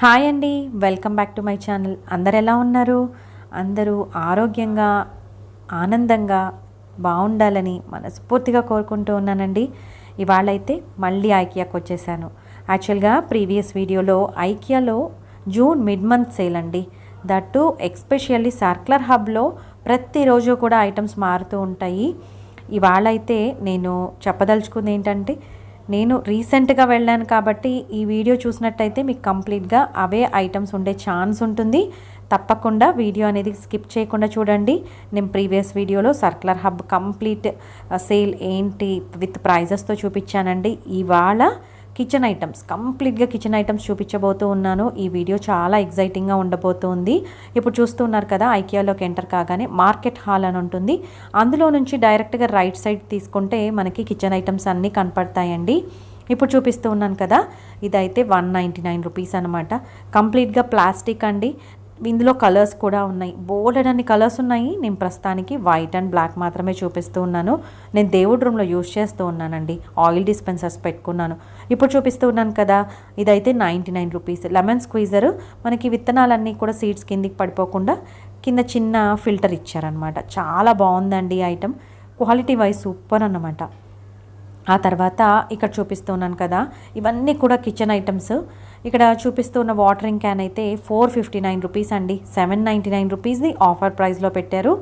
Hi అండి, welcome back to my channel. అందరు ఎలా ఉన్నారు? అందరూ ఆరోగ్యంగా ఆనందంగా బాగుండాలని మనస్ఫూర్తిగా కోరుకుంటూ ఉన్నానండి. ఇవాళైతే మళ్ళీ ఐకియాకి వచ్చేసాను. యాక్చువల్గా ప్రీవియస్ వీడియోలో ఐకియాలో జూన్ మిడ్ మంత్ సేల్ అండి. దట్టు ఎక్స్పెషల్లీ సర్క్యులర్ హబ్లో ప్రతిరోజు కూడా ఐటమ్స్ మారుతూ ఉంటాయి. ఇవాళైతే నేను చెప్పదలుచుకుంది ఏంటంటే, నేను రీసెంట్గా వెళ్ళాను కాబట్టి ఈ వీడియో చూసినట్టయితే మీకు కంప్లీట్గా అవే ఐటమ్స్ ఉండే ఛాన్స్ ఉంటుంది. తప్పకుండా వీడియో అనేది స్కిప్ చేయకుండా చూడండి. నేను ప్రీవియస్ వీడియోలో సర్క్యులర్ హబ్ కంప్లీట్ సేల్ ఏంటి విత్ ప్రైజెస్తో చూపించానండి. ఇవాళ కిచెన్ ఐటమ్స్, కంప్లీట్గా కిచెన్ ఐటమ్స్ చూపించబోతూ ఉన్నాను. ఈ వీడియో చాలా ఎగ్జైటింగ్గా ఉండబోతుంది. ఇప్పుడు చూస్తున్నారు కదా, ఐకియాలోకి ఎంటర్ కాగానే మార్కెట్ హాల్ అని ఉంటుంది. అందులో నుంచి డైరెక్ట్గా రైట్ సైడ్ తీసుకుంటే మనకి కిచెన్ ఐటమ్స్ అన్నీ కనపడతాయండి. ఇప్పుడు చూపిస్తూ ఉన్నాను కదా, ఇదైతే 199 రూపీస్ అనమాట. కంప్లీట్గా ప్లాస్టిక్ అండి. ఇందులో కలర్స్ కూడా ఉన్నాయి, బోలెడన్ని కలర్స్ ఉన్నాయి. నేను ప్రస్తుతానికి వైట్ అండ్ బ్లాక్ మాత్రమే చూపిస్తూ ఉన్నాను. నేను దేవుడి రూమ్లో యూజ్ చేస్తూ ఉన్నానండి. ఆయిల్ డిస్పెన్సర్స్ పెట్టుకున్నాను. ఇప్పుడు చూపిస్తూ ఉన్నాను కదా, ఇదైతే 99 రూపీస్. లెమన్ స్క్వీజర్, మనకి విత్తనాలన్నీ కూడా సీడ్స్ కిందికి పడిపోకుండా కింద చిన్న ఫిల్టర్ ఇచ్చారనమాట. చాలా బాగుందండి ఈ ఐటమ్, క్వాలిటీ వైజ్ సూపర్ అన్నమాట. ఆ తర్వాత ఇక్కడ చూపిస్తూ ఉన్నాను కదా, ఇవన్నీ కూడా కిచెన్ ఐటమ్స్. ఇక్కడ చూపిస్తున్న వాటరింగ్ క్యాన్ అయితే 459 రూపీస్ అండి. 799 రూపీస్ది ఆఫర్ ప్రైస్లో పెట్టారు.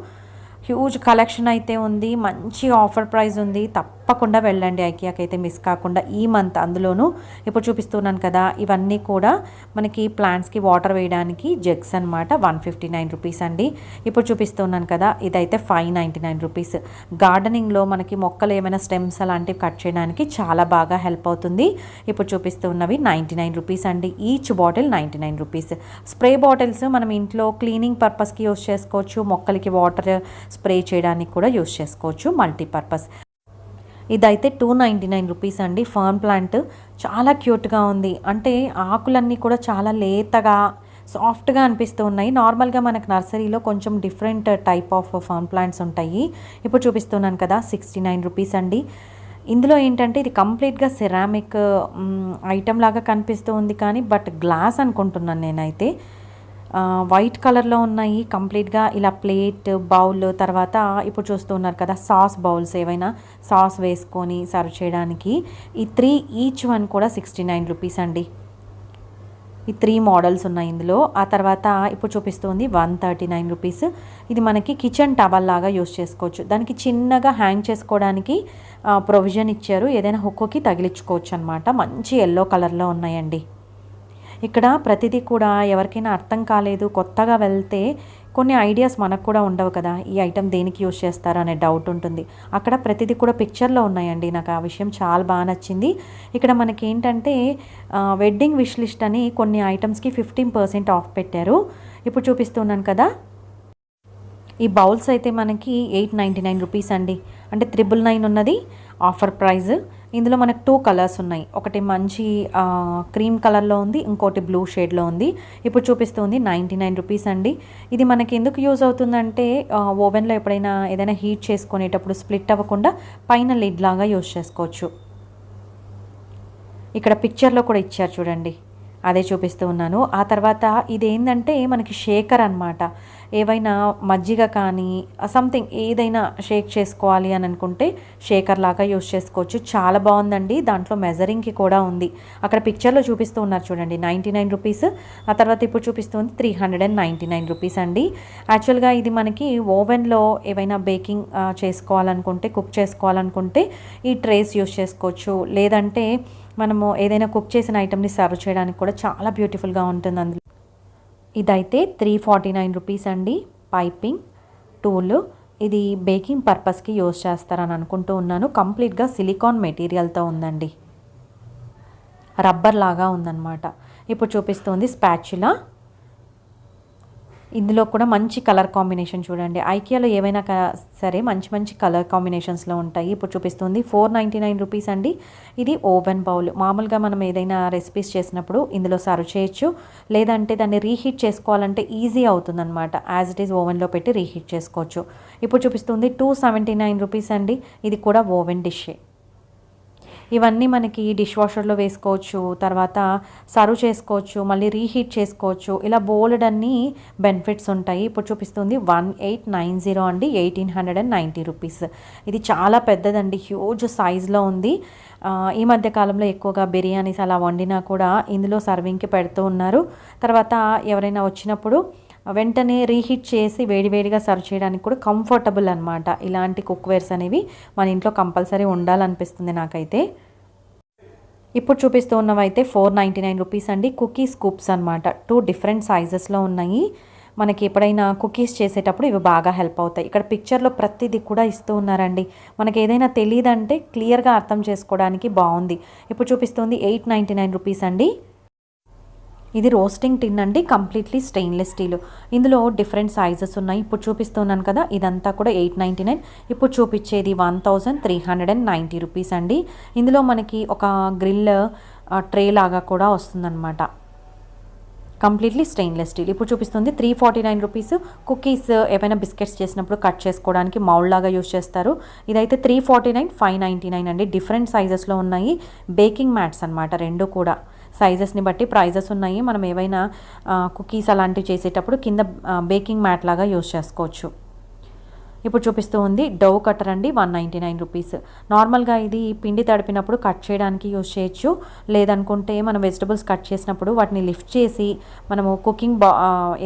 హ్యూజ్ కలెక్షన్ అయితే ఉంది, మంచి ఆఫర్ ప్రైస్ ఉంది. తప్పకుండా వెళ్ళండి ఐకియాకి అయితే మిస్ కాకుండా ఈ మంత్. అందులోనూ ఇప్పుడు చూపిస్తున్నాను కదా, ఇవన్నీ కూడా మనకి ప్లాంట్స్కి వాటర్ వేయడానికి జగ్స్ అనమాట. 159 రూపీస్ అండి. ఇప్పుడు చూపిస్తున్నాను కదా, ఇదైతే 599 రూపీస్. గార్డెనింగ్లో మనకి మొక్కలు ఏమైనా స్టెమ్స్ అలాంటివి కట్ చేయడానికి చాలా బాగా హెల్ప్ అవుతుంది. ఇప్పుడు చూపిస్తున్నవి 99 రూపీస్ అండి. Each bottle 99 rupees. Spray bottles మనం ఇంట్లో క్లీనింగ్ పర్పస్కి యూస్ చేసుకోవచ్చు, మొక్కలకి వాటర్ స్ప్రే చేయడానికి కూడా యూస్ చేసుకోవచ్చు, మల్టీపర్పస్. ఇదైతే 299 రూపీస్ అండి. ఫర్న్ ప్లాంట్ చాలా క్యూట్గా ఉంది. అంటే ఆకులన్నీ కూడా చాలా లేతగా సాఫ్ట్గా అనిపిస్తూ ఉన్నాయి. నార్మల్గా మనకు నర్సరీలో కొంచెం different type of fern plants ఉంటాయి. ఇప్పుడు చూపిస్తున్నాను కదా, 69 రూపీస్ అండి. ఇందులో ఏంటంటే ఇది కంప్లీట్గా సెరామిక్ ఐటమ్ లాగా కనిపిస్తూ ఉంది, కానీ బట్ గ్లాస్ అనుకుంటున్నాను నేనైతే. వైట్ కలర్లో ఉన్నాయి కంప్లీట్గా. ఇలా ప్లేట్, బౌల్, తర్వాత ఇప్పుడు చూస్తూ ఉన్నారు కదా సాస్ బౌల్స్, ఏవైనా సాస్ వేసుకొని సర్వ్ చేయడానికి. ఈ 3 ఈచ్ వన్ కూడా 69 రూపీస్ అండి. ఈ 3 మోడల్స్ ఉన్నాయి ఇందులో. ఆ తర్వాత ఇప్పుడు చూపిస్తుంది 139 రూపీస్. ఇది మనకి కిచెన్ టవల్ లాగా యూస్ చేసుకోవచ్చు. దానికి చిన్నగా హ్యాంగ్ చేసుకోవడానికి ప్రొవిజన్ ఇచ్చారు. ఏదైనా హుక్కి తగిలించుకోవచ్చు అనమాట. మంచి ఎల్లో కలర్లో ఉన్నాయండి. ఇక్కడ ప్రతిదీ కూడా ఎవరికైనా అర్థం కాలేదు, కొత్తగా వెళ్తే కొన్ని ఐడియాస్ మనకు కూడా ఉండవు కదా, ఈ ఐటెం దేనికి యూజ్ చేస్తారో అనే డౌట్ ఉంటుంది. అక్కడ ప్రతిదీ కూడా పిక్చర్లో ఉన్నాయండి. నాకు ఆ విషయం చాలా బాగా నచ్చింది. ఇక్కడ మనకి ఏంటంటే వెడ్డింగ్ విష్ లిస్ట్ అని కొన్ని ఐటమ్స్కి 15% ఆఫ్ పెట్టారు. ఇప్పుడు చూపిస్తున్నాను కదా, ఈ బౌల్స్ అయితే మనకి 899 రూపీస్ అండి. అంటే 999 ఉన్నది ఆఫర్ ప్రైజ్. ఇందులో మనకు 2 కలర్స్ ఉన్నాయి. ఒకటి మంచి క్రీమ్ కలర్లో ఉంది, ఇంకోటి బ్లూ షేడ్లో ఉంది. ఇప్పుడు చూపిస్తుంది 99 రూపీస్ అండి. ఇది మనకి ఎందుకు యూజ్ అవుతుందంటే, ఓవెన్లో ఎప్పుడైనా ఏదైనా హీట్ చేసుకునేటప్పుడు స్ప్లిట్ అవ్వకుండా పైన లిడ్ లాగా యూజ్ చేసుకోవచ్చు. ఇక్కడ పిక్చర్లో కూడా ఇచ్చారు చూడండి, అదే చూపిస్తూ ఉన్నాను. ఆ తర్వాత ఇదేంటంటే మనకి షేకర్ అనమాట. ఏవైనా మజ్జిగ కానీ సంథింగ్ ఏదైనా షేక్ చేసుకోవాలి అని అనుకుంటే షేకర్ లాగా యూస్ చేసుకోవచ్చు. చాలా బాగుందండి. దాంట్లో మెజరింగ్కి కూడా ఉంది. అక్కడ పిక్చర్లో చూపిస్తూ ఉన్నారు చూడండి, 99 రూపీస్. ఆ తర్వాత ఇప్పుడు చూపిస్తుంది 399 రూపీస్ అండి. యాక్చువల్గా ఇది మనకి ఓవెన్లో ఏవైనా బేకింగ్ చేసుకోవాలనుకుంటే, కుక్ చేసుకోవాలనుకుంటే ఈ ట్రేస్ యూస్ చేసుకోవచ్చు. లేదంటే మనము ఏదైనా కుక్ చేసిన ఐటమ్ని సర్వ్ చేయడానికి కూడా చాలా బ్యూటిఫుల్గా ఉంటుంది అందులో. ఇదైతే 349 రూపీస్ అండి. పైపింగ్ టూల్, ఇది బేకింగ్ పర్పస్కి యూజ్ చేస్తారని అనుకుంటూ ఉన్నాను. కంప్లీట్గా సిలికాన్ మెటీరియల్తో ఉందండి, రబ్బర్ లాగా ఉందన్నమాట. ఇప్పుడు చూపిస్తుంది స్పాచులా. ఇందులో కూడా మంచి కలర్ కాంబినేషన్ చూడండి. ఐకియాలో ఏవైనా సరే మంచి మంచి కలర్ కాంబినేషన్స్లో ఉంటాయి. ఇప్పుడు చూపిస్తుంది 499 రూపీస్ అండి. ఇది ఓవెన్ బౌల్. మామూలుగా మనం ఏదైనా రెసిపీస్ చేసినప్పుడు ఇందులో సర్వ్ చేయొచ్చు, లేదంటే దాన్ని రీహీట్ చేసుకోవాలంటే ఈజీ అవుతుందన్నమాట. యాజ్ ఇట్ ఈజ్ ఓవెన్లో పెట్టి రీహీట్ చేసుకోవచ్చు. ఇప్పుడు చూపిస్తుంది 279 రూపీస్ అండి. ఇది కూడా ఓవెన్ డిషే. ఇవన్నీ మనకి డిష్ వాషర్లో వేసుకోవచ్చు, తర్వాత సర్వ్ చేసుకోవచ్చు, మళ్ళీ రీహీట్ చేసుకోవచ్చు. ఇలా బోల్డ్ అన్ని బెనిఫిట్స్ ఉంటాయి. ఇప్పుడు చూపిస్తుంది 1890 అండి, 1890 రూపీస్. ఇది చాలా పెద్దదండి, హ్యూజ్ సైజ్లో ఉంది. ఈ మధ్య కాలంలో ఎక్కువగా బిర్యానీస్ అలా వండినా కూడా ఇందులో సర్వింగ్కి పెడుతూ ఉన్నారు. తర్వాత ఎవరైనా వచ్చినప్పుడు వెంటనే రీహీట్ చేసి వేడివేడిగా సర్వ్ చేయడానికి కూడా కంఫర్టబుల్ అనమాట. ఇలాంటి కుక్వేర్స్ అనేవి మన ఇంట్లో కంపల్సరీ ఉండాలనిపిస్తుంది నాకైతే. ఇప్పుడు చూపిస్తూ ఉన్నవైతే 499 రూపీస్ అండి. కుకీ స్కూప్స్ అనమాట. 2 డిఫరెంట్ సైజెస్లో ఉన్నాయి. మనకి ఎప్పుడైనా కుకీస్ చేసేటప్పుడు ఇవి బాగా హెల్ప్ అవుతాయి. ఇక్కడ పిక్చర్లో ప్రతిదీ కూడా ఇస్తూ ఉన్నారండి. మనకి ఏదైనా తెలియదంటే క్లియర్గా అర్థం చేసుకోవడానికి బాగుంది. ఇప్పుడు చూపిస్తుంది 899 రూపీస్ అండి. ఇది రోస్టింగ్ టిన్ అండి, కంప్లీట్లీ స్టెయిన్లెస్ స్టీల్. ఇందులో డిఫరెంట్ సైజెస్ ఉన్నాయి. ఇప్పుడు చూపిస్తున్నాను కదా, ఇదంతా కూడా 899. ఇప్పుడు చూపించేది 1390 రూపీస్ అండి. ఇందులో మనకి ఒక గ్రిల్ ట్రే లాగా కూడా వస్తుందన్నమాట, కంప్లీట్లీ స్టెయిన్లెస్ స్టీల్. ఇప్పుడు చూపిస్తుంది 349 రూపీస్. కుకీస్ ఏవైనా బిస్కెట్స్ చేసినప్పుడు కట్ చేసుకోవడానికి మౌల్డ్ లాగా యూస్ చేస్తారు. ఇదైతే 349, 599 అండి. డిఫరెంట్ సైజెస్లో ఉన్నాయి. బేకింగ్ మ్యాట్స్ అనమాట, రెండు కూడా సైజెస్ని బట్టి ప్రైజెస్ ఉన్నాయి. మనం ఏవైనా కుకీస్ అలాంటివి చేసేటప్పుడు కింద బేకింగ్ మ్యాట్ లాగా యూస్ చేసుకోవచ్చు. ఇప్పుడు చూపిస్తూ ఉంది డవ్ కటర్ అండి, 199 రూపీస్. నార్మల్గా ఇది పిండి తడిపినప్పుడు కట్ చేయడానికి యూస్ చేయొచ్చు. లేదనుకుంటే మనం వెజిటబుల్స్ కట్ చేసినప్పుడు వాటిని లిఫ్ట్ చేసి మనము కుకింగ్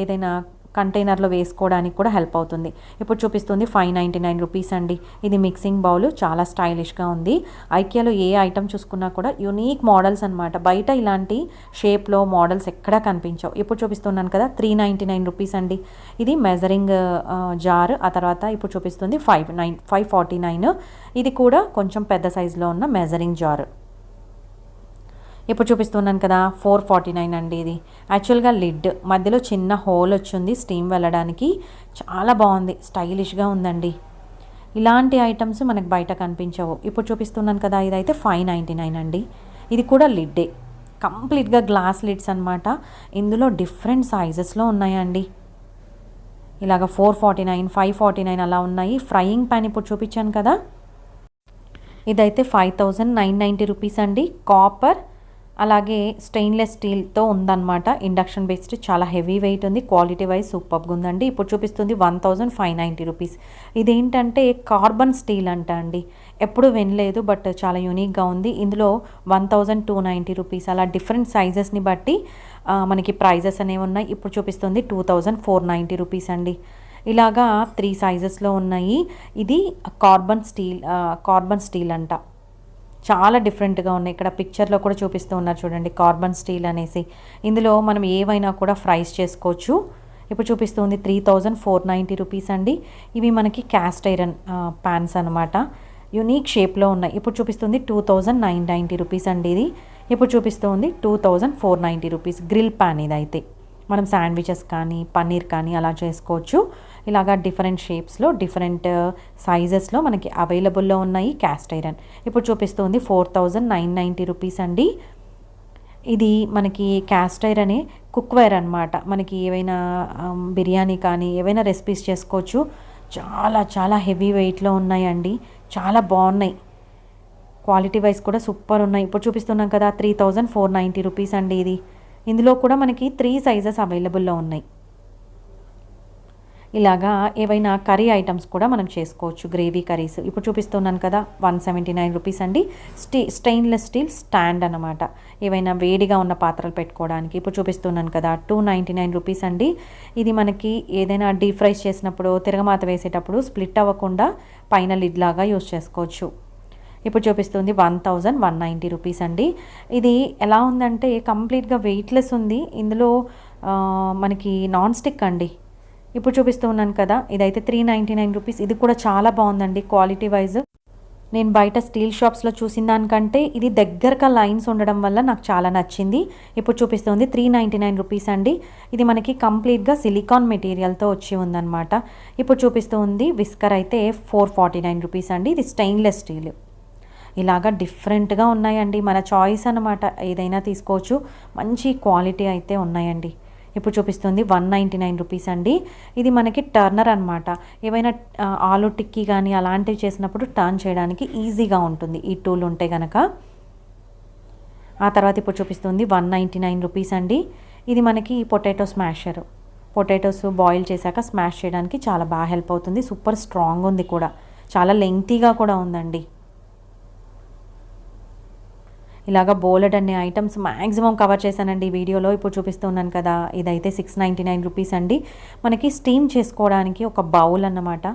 ఏదైనా కంటైనర్లో వేసుకోవడానికి కూడా హెల్ప్ అవుతుంది. ఇప్పుడు చూపిస్తుంది 599 రూపీస్ అండి. ఇది మిక్సింగ్ బౌల్, చాలా స్టైలిష్గా ఉంది. ఐకియాలో ఏ ఐటమ్ చూసుకున్నా కూడా యూనిక్ మోడల్స్ అనమాట. బయట ఇలాంటి షేప్లో మోడల్స్ ఎక్కడా కనిపించవు. ఇప్పుడు చూపిస్తున్నాను కదా, 399 రూపీస్ అండి. ఇది మెజరింగ్ జార్. ఆ తర్వాత ఇప్పుడు చూపిస్తుంది 549. ఇది కూడా కొంచెం పెద్ద సైజులో ఉన్న మెజరింగ్ జార్. ఇప్పుడు చూపిస్తున్నాను కదా, 449 అండి. ఇది యాక్చువల్గా లిడ్ మధ్యలో చిన్న హోల్ వచ్చింది స్టీమ్ వెళ్ళడానికి. చాలా బాగుంది, స్టైలిష్గా ఉందండి. ఇలాంటి ఐటమ్స్ మనకు బయట కనిపించవు. ఇప్పుడు చూపిస్తున్నాను కదా, ఇదైతే 599 అండి. ఇది కూడా లిడ్డే, కంప్లీట్గా గ్లాస్ లిడ్స్ అనమాట. ఇందులో డిఫరెంట్ సైజెస్లో ఉన్నాయండి. ఇలాగ 449, 549 అలా ఉన్నాయి. ఫ్రైయింగ్ ప్యాన్ ఇప్పుడు చూపించాను కదా, ఇదైతే 5990 రూపీస్ అండి. కాపర్ అలాగే స్టెయిన్లెస్ స్టీల్తో ఉందన్నమాట. ఇండక్షన్ బేస్డ్, చాలా హెవీ వెయిట్ ఉంది. క్వాలిటీ వైజ్ సూపర్గా ఉందండి. ఇప్పుడు చూపిస్తుంది 1590 రూపీస్. ఇదేంటంటే కార్బన్ స్టీల్ అంట అండి, ఎప్పుడు వినలేదు, బట్ చాలా యూనిక్గా ఉంది. ఇందులో 1290 రూపీస్. అలా డిఫరెంట్ సైజెస్ని బట్టి మనకి ప్రైజెస్ అనేవి ఉన్నాయి. ఇప్పుడు చూపిస్తుంది 2490 రూపీస్ అండి. ఇలాగా 3 సైజెస్లో ఉన్నాయి. ఇది కార్బన్ స్టీల్ అంట. చాలా డిఫరెంట్గా ఉన్నాయి. ఇక్కడ పిక్చర్లో కూడా చూపిస్తూ ఉన్నారు చూడండి, కార్బన్ స్టీల్ అనేసి. ఇందులో మనం ఏవైనా కూడా ఫ్రైస్ చేసుకోవచ్చు. ఇప్పుడు చూపిస్తుంది 3490 రూపీస్ అండి. ఇవి మనకి క్యాస్ట్ ఐరన్ ప్యాన్స్ అనమాట, యూనిక్ షేప్లో ఉన్నాయి. ఇప్పుడు చూపిస్తుంది 2990 రూపీస్ అండి. ఇది ఇప్పుడు చూపిస్తుంది 2490 రూపీస్. గ్రిల్ ప్యాన్ ఇదైతే మనం శాండ్విచెస్ కానీ పన్నీర్ కానీ అలా చేసుకోవచ్చు. ఇలాగా డిఫరెంట్ షేప్స్లో డిఫరెంట్ సైజెస్లో మనకి అవైలబుల్లో ఉన్నాయి క్యాస్ట్ ఐరన్. ఇప్పుడు చూపిస్తుంది 4990 రూపీస్ అండి. ఇది మనకి క్యాస్ట్ ఐరన్ కుక్వేర్ అనమాట. మనకి ఏవైనా బిర్యానీ కానీ ఏవైనా రెసిపీస్ చేసుకోవచ్చు. చాలా చాలా హెవీ వెయిట్లో ఉన్నాయండి, చాలా బాగున్నాయి. క్వాలిటీ వైజ్ కూడా సూపర్ ఉన్నాయి. ఇప్పుడు చూపిస్తున్నాం కదా, 3490 రూపీస్ అండి. ఇది ఇందులో కూడా మనకి 3 సైజెస్ అవైలబుల్లో ఉన్నాయి. ఇలాగా ఏవైనా కర్రీ ఐటమ్స్ కూడా మనం చేసుకోవచ్చు, గ్రేవీ కర్రీస్. ఇప్పుడు చూపిస్తున్నాను కదా, 179 రూపీస్ అండి. స్టెయిన్లెస్ స్టీల్ స్టాండ్ అనమాట, ఏవైనా వేడిగా ఉన్న పాత్రలు పెట్టుకోవడానికి. ఇప్పుడు చూపిస్తున్నాను కదా, 299 రూపీస్ అండి. ఇది మనకి ఏదైనా డీప్ ఫ్రైస్ చేసినప్పుడు, తిరగమాత వేసేటప్పుడు స్ప్లిట్ అవ్వకుండా పైన లిడ్ లాగా యూస్ చేసుకోవచ్చు. ఇప్పుడు చూపిస్తుంది 1190 రూపీస్ అండి. ఇది ఎలా ఉందంటే కంప్లీట్గా వెయిట్లెస్ ఉంది. ఇందులో మనకి నాన్ స్టిక్ అండి. ఇప్పుడు చూపిస్తూ ఉన్నాను కదా, ఇదైతే 399 రూపీస్. ఇది కూడా చాలా బాగుందండి క్వాలిటీ వైజ్. నేను బయట స్టీల్ షాప్స్లో చూసిన దానికంటే ఇది దగ్గరగా లైన్స్ ఉండడం వల్ల నాకు చాలా నచ్చింది. ఇప్పుడు చూపిస్తుంది 399 రూపీస్ అండి. ఇది మనకి కంప్లీట్గా సిలికాన్ మెటీరియల్తో వచ్చి ఉందన్నమాట. ఇప్పుడు చూపిస్తూ ఉంది విస్కర్ అయితే 449 రూపీస్ అండి. ఇది స్టెయిన్లెస్ స్టీల్. ఇలాగా డిఫరెంట్గా ఉన్నాయండి, మన చాయిస్ అనమాట, ఏదైనా తీసుకోవచ్చు. మంచి క్వాలిటీ అయితే ఉన్నాయండి. ఇప్పుడు చూపిస్తుంది 199 రూపీస్ అండి. ఇది మనకి టర్నర్ అనమాట. ఏవైనా ఆలు టిక్కీ కానీ అలాంటివి చేసినప్పుడు టర్న్ చేయడానికి ఈజీగా ఉంటుంది ఈ టూల్ ఉంటే కనుక. ఆ తర్వాత ఇప్పుడు చూపిస్తుంది 199 రూపీస్ అండి. ఇది మనకి పొటాటో స్మాషర్. పొటాటోస్ బాయిల్ చేశాక స్మాష్ చేయడానికి చాలా బాగా హెల్ప్ అవుతుంది. సూపర్ స్ట్రాంగ్ ఉంది కూడా, చాలా లెంగ్తీగా కూడా ఉందండి. ఇలాగ బోలెడ్ అనే ఐటమ్స్ మ్యాక్సిమం కవర్ చేశానండి ఈ వీడియోలో. ఇప్పుడు చూపిస్తున్నాను కదా, ఇదైతే 699 రూపీస్ అండి. మనకి స్టీమ్ చేసుకోవడానికి ఒక బౌల్ అన్నమాట.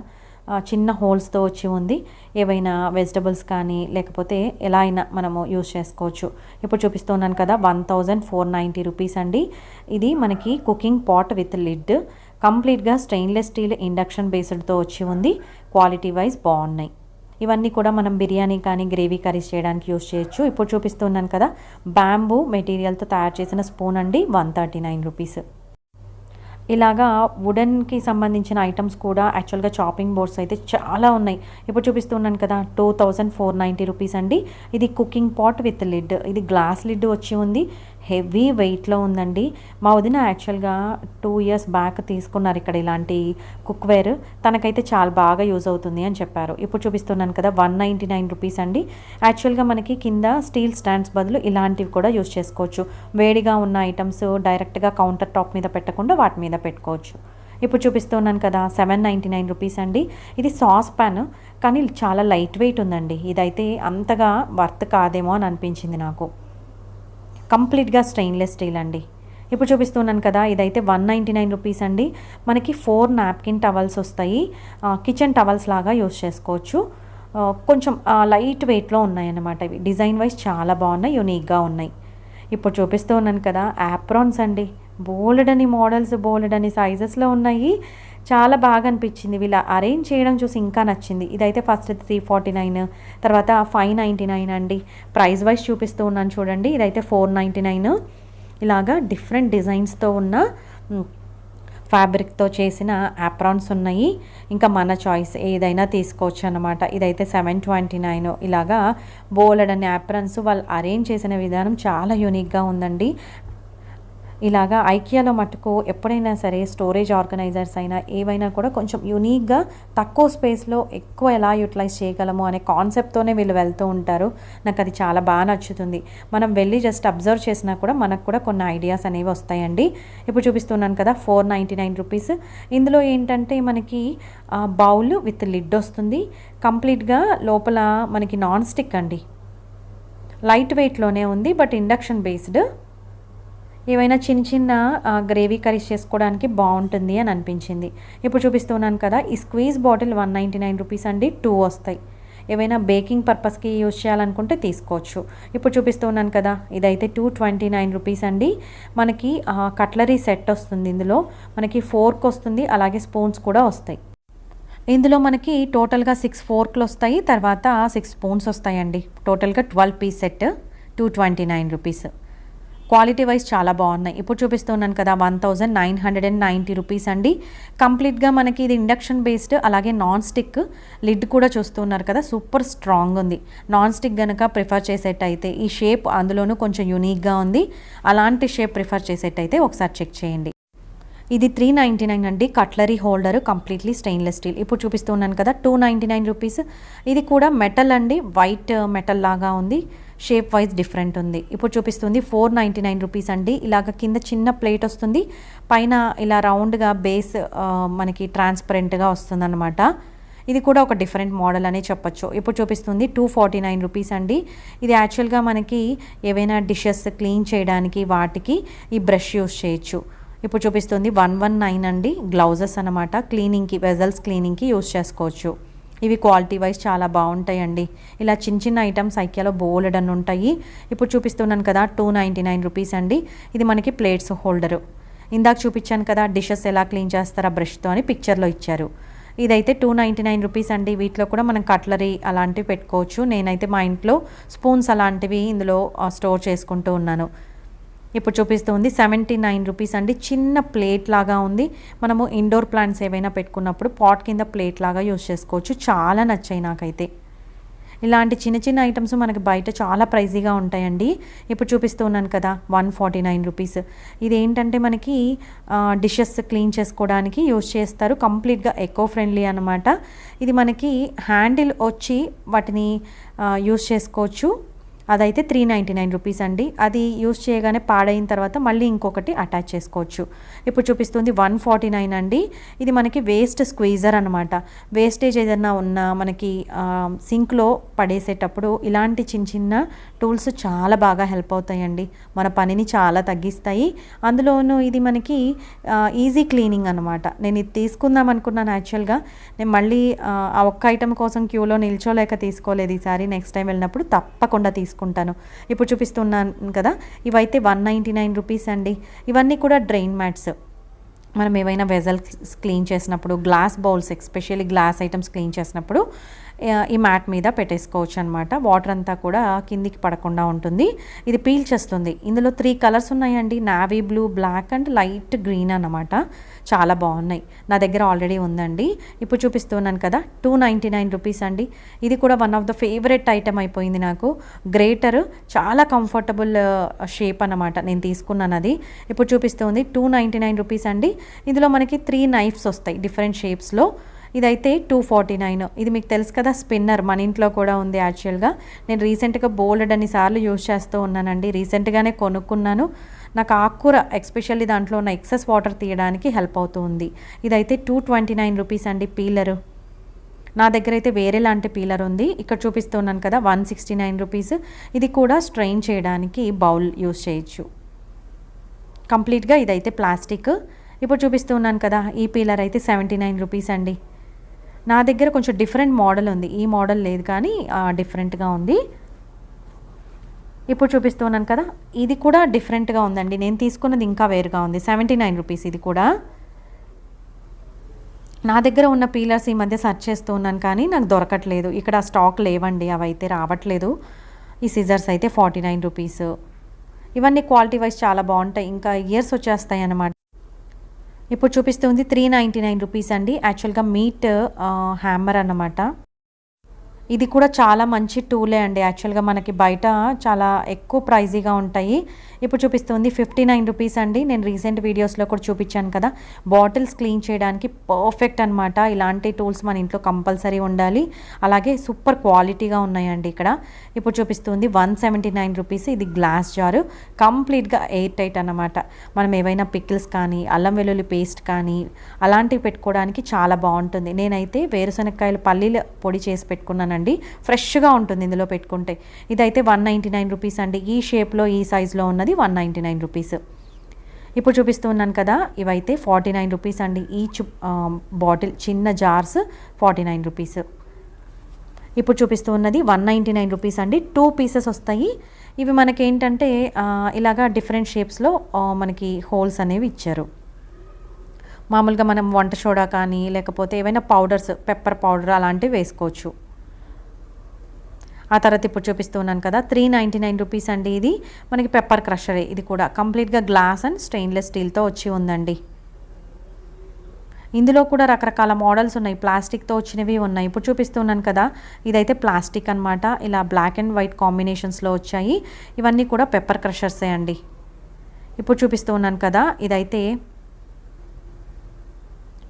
చిన్న హోల్స్తో వచ్చి ఉంది. ఏవైనా వెజిటబుల్స్ కానీ లేకపోతే ఎలా అయినా మనము యూస్ చేసుకోవచ్చు. ఇప్పుడు చూపిస్తున్నాను కదా, 1490 రూపీస్ అండి. ఇది మనకి కుకింగ్ పాట్ విత్ లిడ్, కంప్లీట్గా స్టెయిన్లెస్ స్టీల్ ఇండక్షన్ బేస్డ్తో వచ్చి ఉంది. క్వాలిటీ వైజ్ బాగున్నాయి. ఇవన్నీ కూడా మనం బిర్యానీ కానీ గ్రేవీ కర్రీస్ చేయడానికి యూస్ చేయొచ్చు. ఇప్పుడు చూపిస్తున్నాను కదా, బ్యాంబూ మెటీరియల్తో తయారు చేసిన స్పూన్ అండి, 139 రూపీస్. ఇలాగా వుడెన్కి సంబంధించిన ఐటమ్స్ కూడా యాక్చువల్గా చాపింగ్ బోర్డ్స్ అయితే చాలా ఉన్నాయి. ఇప్పుడు చూపిస్తున్నాను కదా, 2490 రూపీస్ అండి. ఇది కుకింగ్ పాట్ విత్ లిడ్. ఇది గ్లాస్ లిడ్ వచ్చి ఉంది. హెవీ వెయిట్లో ఉందండి. మా వదిన యాక్చువల్గా 2 years బ్యాక్ తీసుకున్నారు ఇక్కడ ఇలాంటి కుక్వేర్. తనకైతే చాలా బాగా యూజ్ అవుతుంది అని చెప్పారు. ఇప్పుడు చూపిస్తున్నాను కదా, 199 రూపీస్ అండి. యాక్చువల్గా మనకి కింద స్టీల్ స్టాండ్స్ బదులు ఇలాంటివి కూడా యూజ్ చేసుకోవచ్చు. వేడిగా ఉన్న ఐటమ్స్ డైరెక్ట్గా కౌంటర్ టాప్ మీద పెట్టకుండా వాటి మీద పెట్టుకోవచ్చు. ఇప్పుడు చూపిస్తున్నాను కదా, 799 రూపీస్ అండి. ఇది సాస్ ప్యాన్, కానీ చాలా లైట్ వెయిట్ ఉందండి. ఇదైతే అంతగా వర్త్ కాదేమో అని అనిపించింది నాకు. కంప్లీట్గా స్టెయిన్లెస్ స్టీల్ అండి. ఇప్పుడు చూపిస్తున్నాను కదా, ఇదైతే 199 రూపీస్ అండి. మనకి 4 నాప్కిన్ టవల్స్ వస్తాయి. కిచెన్ టవల్స్ లాగా యూస్ చేసుకోవచ్చు. కొంచెం లైట్ వెయిట్లో ఉన్నాయి అన్నమాట. ఇవి డిజైన్ వైజ్ చాలా బాగున్నాయి, యూనిక్గా ఉన్నాయి. ఇప్పుడు చూపిస్తూ ఉన్నాను కదా, యాప్రాన్స్ అండి. బోలెడని మోడల్స్, బోలెడని సైజెస్లో ఉన్నాయి. చాలా బాగా అనిపించింది. వీళ్ళ అరేంజ్ చేయడం చూసి ఇంకా నచ్చింది. ఇదైతే ఫస్ట్ 349, తర్వాత 599 అండి. ప్రైస్ వైజ్ చూపిస్తూ ఉన్నాను చూడండి. ఇదైతే 499. ఇలాగా డిఫరెంట్ డిజైన్స్తో ఉన్న ఫ్యాబ్రిక్తో చేసిన యాప్రాన్స్ ఉన్నాయి. ఇంకా మన చాయిస్ ఏదైనా తీసుకోవచ్చు అన్నమాట. ఇదైతే 729. ఇలాగా బోలెడని యాప్రాన్స్ వాళ్ళు అరేంజ్ చేసిన విధానం చాలా యూనిక్గా ఉందండి. ఇలాగా ఐకియాలో మటుకు ఎప్పుడైనా సరే స్టోరేజ్ ఆర్గనైజర్స్ అయినా ఏవైనా కూడా కొంచెం యూనిక్గా తక్కువ స్పేస్లో ఎక్కువ ఎలా యూటిలైజ్ చేయగలము అనే కాన్సెప్ట్తోనే వీళ్ళు వెళ్తూ ఉంటారు. నాకు అది చాలా బాగా నచ్చుతుంది. మనం వెళ్ళి జస్ట్ అబ్జర్వ్ చేసినా కూడా మనకు కూడా కొన్ని ఐడియాస్ అనేవి వస్తాయండి. ఇప్పుడు చూపిస్తున్నాను కదా, 499 రూపీస్. ఇందులో ఏంటంటే మనకి బౌల్ విత్ లిడ్ వస్తుంది. కంప్లీట్గా లోపల మనకి నాన్ స్టిక్ అండి. లైట్ వెయిట్లోనే ఉంది, బట్ ఇండక్షన్ బేస్డ్. ఏవైనా చిన్న చిన్న గ్రేవీ కర్రీస్ చేసుకోవడానికి బాగుంటుంది అని అనిపించింది. ఇప్పుడు చూపిస్తున్నాను కదా, ఈ స్క్వీజ్ బాటిల్ 199 రూపీస్ అండి. 2 వస్తాయి. ఏవైనా బేకింగ్ పర్పస్కి యూజ్ చేయాలనుకుంటే తీసుకోవచ్చు. ఇప్పుడు చూపిస్తున్నాను కదా, ఇదైతే 229 రూపీస్ అండి. మనకి కట్లరీ సెట్ వస్తుంది. ఇందులో మనకి ఫోర్క్ వస్తుంది, అలాగే స్పూన్స్ కూడా వస్తాయి. ఇందులో మనకి టోటల్గా 6 ఫోర్క్లు వస్తాయి, తర్వాత 6 స్పూన్స్ వస్తాయండి. టోటల్గా 12 piece set, 229 rupees. Quality wise చాలా బాగున్నాయి. ఇప్పుడు చూపిస్తున్నాను కదా, 1990 రూపీస్ అండి. కంప్లీట్గా మనకి ఇది ఇండక్షన్ బేస్డ్, అలాగే నాన్ స్టిక్. లిడ్ కూడా చూస్తున్నారు కదా, సూపర్ స్ట్రాంగ్ ఉంది. నాన్ స్టిక్ కనుక ప్రిఫర్ చేసేటైతే, ఈ షేప్ అందులోనూ కొంచెం యూనిక్గా ఉంది. అలాంటి షేప్ ప్రిఫర్ చేసేటైతే ఒకసారి చెక్ చేయండి. ఇది 399 అండి. Cutlery holder, completely stainless steel. ఇప్పుడు చూపిస్తున్నాను కదా, 299 రూపీస్. ఇది కూడా మెటల్ అండి, వైట్ మెటల్ లాగా ఉంది. షేప్ వైజ్ డిఫరెంట్ ఉంది. ఇప్పుడు చూపిస్తుంది 499 రూపీస్ అండి. ఇలాగ కింద చిన్న ప్లేట్ వస్తుంది, పైన ఇలా రౌండ్గా బేస్ మనకి ట్రాన్స్పరెంట్గా వస్తుందన్నమాట. ఇది కూడా ఒక డిఫరెంట్ మోడల్ అనే చెప్పొచ్చు. ఇప్పుడు చూపిస్తుంది 249 రూపీస్ అండి. ఇది యాక్చువల్గా మనకి ఏవైనా డిషెస్ క్లీన్ చేయడానికి వాటికి ఈ బ్రష్ యూస్ చేయొచ్చు. ఇప్పుడు చూపిస్తుంది 119 అండి. గ్లౌజెస్ అనమాట, క్లీనింగ్కి, వెజల్స్ క్లీనింగ్కి యూస్ చేసుకోవచ్చు. ఇవి క్వాలిటీ వైజ్ చాలా బాగుంటాయండి. ఇలా చిన్న చిన్న ఐటమ్స్ ఐకియాలో బోలెడన్ ఉంటాయి. ఇప్పుడు చూపిస్తున్నాను కదా, 299 రూపీస్ అండి. ఇది మనకి ప్లేట్స్ హోల్డరు. ఇందాక చూపించాను కదా, డిషెస్ ఎలా క్లీన్ చేస్తారా బ్రష్తో అని పిక్చర్లో ఇచ్చారు. ఇదైతే 299 రూపీస్ అండి. వీటిలో కూడా మనం కట్లరీ అలాంటివి పెట్టుకోవచ్చు. నేనైతే మా ఇంట్లో స్పూన్స్ అలాంటివి ఇందులో స్టోర్ చేసుకుంటూ ఉన్నాను. ఇప్పుడు చూపిస్తుంది 79 రూపీస్ అండి. చిన్న ప్లేట్ లాగా ఉంది. మనము ఇండోర్ ప్లాంట్స్ ఏవైనా పెట్టుకున్నప్పుడు పాట్ కింద ప్లేట్ లాగా యూజ్ చేసుకోవచ్చు. చాలా నచ్చాయి నాకైతే. ఇలాంటి చిన్న చిన్న ఐటమ్స్ మనకి బయట చాలా ప్రైజీగా ఉంటాయండి. ఇప్పుడు చూపిస్తున్నాను కదా, 149 రూపీస్. ఇది ఏంటంటే మనకి డిషెస్ క్లీన్ చేసుకోవడానికి యూజ్ చేస్తారు. కంప్లీట్గా ఎకో ఫ్రెండ్లీ అనమాట. ఇది మనకి హ్యాండిల్ వచ్చి వాటిని యూజ్ చేసుకోవచ్చు. అదైతే 399 రూపీస్ అండి. అది యూస్ చేయగానే పాడైన తర్వాత మళ్ళీ ఇంకొకటి అటాచ్ చేసుకోవచ్చు. ఇప్పుడు చూపిస్తుంది 149 అండి. ఇది మనకి వేస్ట్ స్క్వీజర్ అనమాట. వేస్టేజ్ ఏదైనా ఉన్నా మనకి సింక్లో పడేసేటప్పుడు ఇలాంటి చిన్న చిన్న టూల్స్ చాలా బాగా హెల్ప్ అవుతాయండి. మన పనిని చాలా తగ్గిస్తాయి. అందులోనూ ఇది మనకి ఈజీ క్లీనింగ్ అనమాట. నేను ఇది తీసుకుందాం అనుకున్నాను యాక్చువల్గా. నేను మళ్ళీ ఆ ఒక్క ఐటెం కోసం క్యూలో నిల్చోలేక తీసుకోలేదు ఈసారి. నెక్స్ట్ టైం వెళ్ళినప్పుడు తప్పకుండా తీసుకుంటాను. ఇప్పుడు చూపిస్తున్నాను కదా, ఇవైతే 199 రూపీస్ అండి. ఇవన్నీ కూడా డ్రైన్ మ్యాట్స్. మనం ఏవైనా వెజల్స్ క్లీన్ చేసినప్పుడు, glass bowls especially glass items clean చేసినప్పుడు ఈ మ్యాట్ మీద పెట్టేసుకోవచ్చు అనమాట. వాటర్ అంతా కూడా కిందికి పడకుండా ఉంటుంది. ఇది పీల్ చేస్తుంది. ఇందులో 3 కలర్స్ ఉన్నాయండి, navy blue, black and light green అన్నమాట. చాలా బాగున్నాయి. నా దగ్గర ఆల్రెడీ ఉందండి. ఇప్పుడు చూపిస్తున్నాను కదా, 299 రూపీస్ అండి. ఇది కూడా one of the favourite item అయిపోయింది నాకు. గ్రేటర్ చాలా కంఫర్టబుల్ షేప్ అన్నమాట. నేను తీసుకున్నాను అది. ఇప్పుడు చూపిస్తుంది 299 రూపీస్ అండి. ఇందులో మనకి 3 నైఫ్స్ వస్తాయి డిఫరెంట్ షేప్స్లో. ఇదైతే 249. ఇది మీకు తెలుసు కదా, స్పిన్నర్ మన ఇంట్లో కూడా ఉంది యాక్చువల్గా. నేను రీసెంట్గా బోల్డ్ అన్ని సార్లు యూజ్ చేస్తూ ఉన్నానండి. రీసెంట్గానే కొనుక్కున్నాను. నాకు ఆకుకూర ఎస్పెషల్లీ దాంట్లో ఉన్న ఎక్సెస్ వాటర్ తీయడానికి హెల్ప్ అవుతుంది. ఇదైతే 229 రూపీస్ అండి పీలరు. నా దగ్గర అయితే వేరే లాంటి పీలర్ ఉంది. ఇక్కడ చూపిస్తున్నాను కదా, 169 రూపీస్. ఇది కూడా స్ట్రెయిన్ చేయడానికి బౌల్ యూజ్ చేయొచ్చు. కంప్లీట్గా ఇదైతే ప్లాస్టిక్. ఇప్పుడు చూపిస్తున్నాను కదా, ఈ పీలర్ అయితే 79 రూపీస్ అండి. నా దగ్గర కొంచెం డిఫరెంట్ మోడల్ ఉంది. ఈ మోడల్ లేదు కానీ డిఫరెంట్గా ఉంది. ఇప్పుడు చూపిస్తున్నాను కదా, ఇది కూడా డిఫరెంట్గా ఉందండి. నేను తీసుకున్నది ఇంకా వేరుగా ఉంది. 79 రూపీస్ ఇది కూడా. నా దగ్గర ఉన్న పీలర్స్ ఈ మధ్య సెర్చ్ చేస్తూ ఉన్నాను కానీ నాకు దొరకట్లేదు. ఇక్కడ స్టాక్ లేవండి, అవైతే రావట్లేదు. ఈ సిజర్స్ అయితే 49 రూపీస్. ఇవన్నీ క్వాలిటీ వైజ్ చాలా బాగుంటాయి, ఇంకా ఇయర్స్ వచ్చేస్తాయి అన్నమాట. ఇప్పుడు చూపిస్తుంది 399 రూపీస్ అండి. యాక్చువల్గా మీట్ హ్యామర్ అన్నమాట. ఇది కూడా చాలా మంచి టూలే అండి. యాక్చువల్గా మనకి బయట చాలా ఎక్కువ ప్రైజీగా ఉంటాయి. ఇప్పుడు చూపిస్తుంది 59 రూపీస్ అండి. నేను రీసెంట్ వీడియోస్లో కూడా చూపించాను కదా, బాటిల్స్ క్లీన్ చేయడానికి పర్ఫెక్ట్ అనమాట. ఇలాంటి టూల్స్ మన ఇంట్లో కంపల్సరీ ఉండాలి. అలాగే సూపర్ క్వాలిటీగా ఉన్నాయండి ఇక్కడ. ఇప్పుడు చూపిస్తుంది 179 రూపీస్. ఇది గ్లాస్ జారు, కంప్లీట్గా ఎయిర్ టైట్ అన్నమాట. మనం ఏవైనా పికిల్స్ కానీ, అల్లం వెల్లుల్లి పేస్ట్ కానీ అలాంటివి పెట్టుకోవడానికి చాలా బాగుంటుంది. నేనైతే వేరుశనక్కాయలు పల్లీల పొడి చేసి పెట్టుకున్నాను, ఫ్రెష్గా ఉంటుంది ఇందులో పెట్టుకుంటే. ఇదైతే 199 రూపీస్ అండి. ఈ షేప్లో ఈ సైజులో ఉన్నది 199 రూపీస్. ఇప్పుడు చూపిస్తున్నాను కదా, ఇవైతే 49 రూపీస్ అండి. ఈచ్ బాటిల్ చిన్న జార్స్ 49 రూపీస్. ఇప్పుడు చూపిస్తూ ఉన్నది 199 రూపీస్ అండి. 2 పీసెస్ వస్తాయి. ఇవి మనకి ఏంటంటే ఇలాగా డిఫరెంట్ షేప్స్లో మనకి హోల్స్ అనేవి ఇచ్చారు. మామూలుగా మనం వంట సోడా కానీ లేకపోతే ఏవైనా పౌడర్స్, పెప్పర్ పౌడర్ అలాంటివి వేసుకోవచ్చు. ఆ తర్వాత ఇప్పుడు చూపిస్తున్నాను కదా, 399 రూపీస్ అండి. ఇది మనకి పెప్పర్ క్రషరే. ఇది కూడా కంప్లీట్గా గ్లాస్ అండ్ స్టెయిన్లెస్ స్టీల్తో వచ్చి ఉందండి. ఇందులో కూడా రకరకాల మోడల్స్ ఉన్నాయి, ప్లాస్టిక్తో వచ్చినవి ఉన్నాయి. ఇప్పుడు చూపిస్తున్నాను కదా, ఇదైతే ప్లాస్టిక్ అనమాట. ఇలా బ్లాక్ అండ్ వైట్ కాంబినేషన్స్లో వచ్చాయి. ఇవన్నీ కూడా పెప్పర్ క్రషర్సే అండి. ఇప్పుడు చూపిస్తున్నాను కదా, ఇదైతే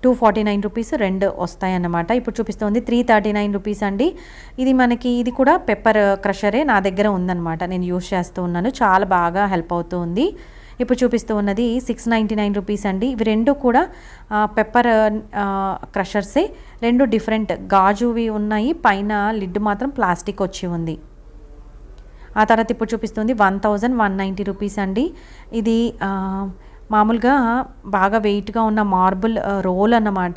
249 రూపీస్ 2 వస్తాయన్నమాట. ఇప్పుడు చూపిస్తుంది 339 రూపీస్ అండి. ఇది మనకి ఇది కూడా పెప్పర్ క్రషరే. నా దగ్గర ఉందన్నమాట, నేను యూజ్ చేస్తూ ఉన్నాను. చాలా బాగా హెల్ప్ అవుతూ ఉంది. ఇప్పుడు చూపిస్తూ ఉన్నది 699 రూపీస్ అండి. ఇవి రెండు కూడా పెప్పర్ క్రషర్సే. 2 డిఫరెంట్ గాజువి ఉన్నాయి, పైన లిడ్ మాత్రం ప్లాస్టిక్ వచ్చి ఉంది. ఆ తర్వాత ఇప్పుడు చూపిస్తుంది 1190 రూపీస్ అండి. ఇది మామూలుగా బాగా వెయిట్గా ఉన్న మార్బుల్ రోల్ అన్నమాట.